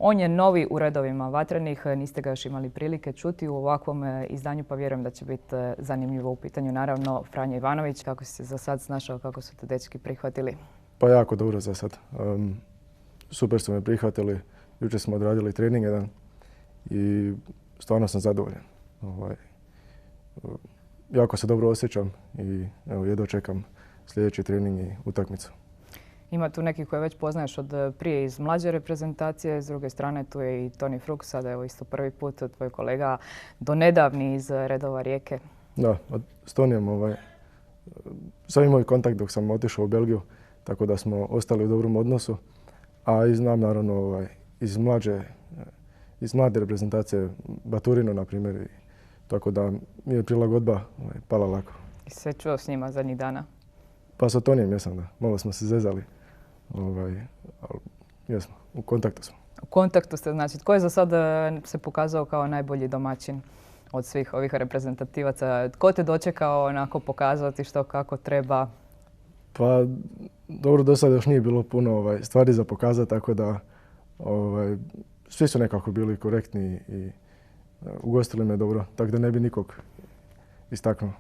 On je novi u redovima Vatrenih, niste ga još imali prilike čuti u ovakvom izdanju, pa vjerujem da će biti zanimljivo u pitanju. Naravno, Franjo Ivanović, kako si se za sad snašao, kako su te dečki prihvatili? Pa jako dobro za sad. Super su me prihvatili, jučer smo odradili trening jedan i stvarno sam zadovoljan. Jako se dobro osjećam i evo, jedva čekam sljedeći trening i utakmicu. Ima tu neki koje već poznaješ od prije iz mlađe reprezentacije, s druge strane tu je i Toni Fruk, sada evo isto prvi put tvoj kolega donedavni iz redova Rijeke. Da, s Tonijem sam imao i kontakt dok sam otišao u Belgiju, tako da smo ostali u dobrom odnosu. A i znam naravno iz mlade reprezentacije Baturinu, na primjer, tako da mi je prilagodba pala lako. I se čuo s njima zadnjih dana? Pa sa Tonijem jesam, da. Malo smo se zezali. Ali jesmo, u kontaktu smo. U kontaktu ste, znači, tko je za sad se pokazao kao najbolji domaćin od svih ovih reprezentativaca? Tko te dočekao onako pokazati što kako treba? Pa dobro, do sada još nije bilo puno stvari za pokazati, tako da svi su nekako bili korektni i ugostili me dobro, tako da ne bi nikog istaknuo.